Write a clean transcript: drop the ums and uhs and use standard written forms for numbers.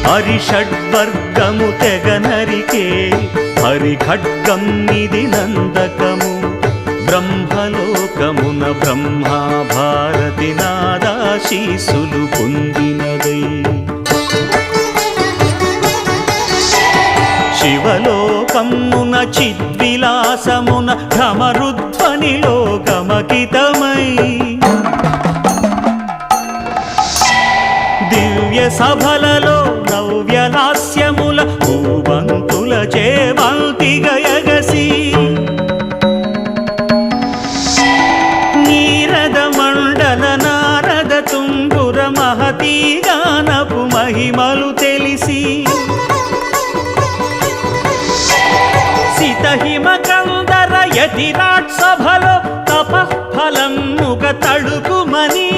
హరిషడ్వర్గము తెగనరికే హరిఖడ్గం నిది నందకము బ్రహ్మలోకమున బ్రహ్మా భారతి నాదాశీసులు పొందినదై శివలోకమున చిద్విలాసమున భ్రమరుధ్వనిలో గమకితమై దివ్య సభలలో నవ్యలాస్యముల భూవంతుల చేవంతి గయగసి నీరద మండల నారద తుంగుర మహతీ గానపు మహిమలు తెలిసి సితహిమకందర యతిరాట్ సభలో తపఃఫలం ముగ తడుకుమని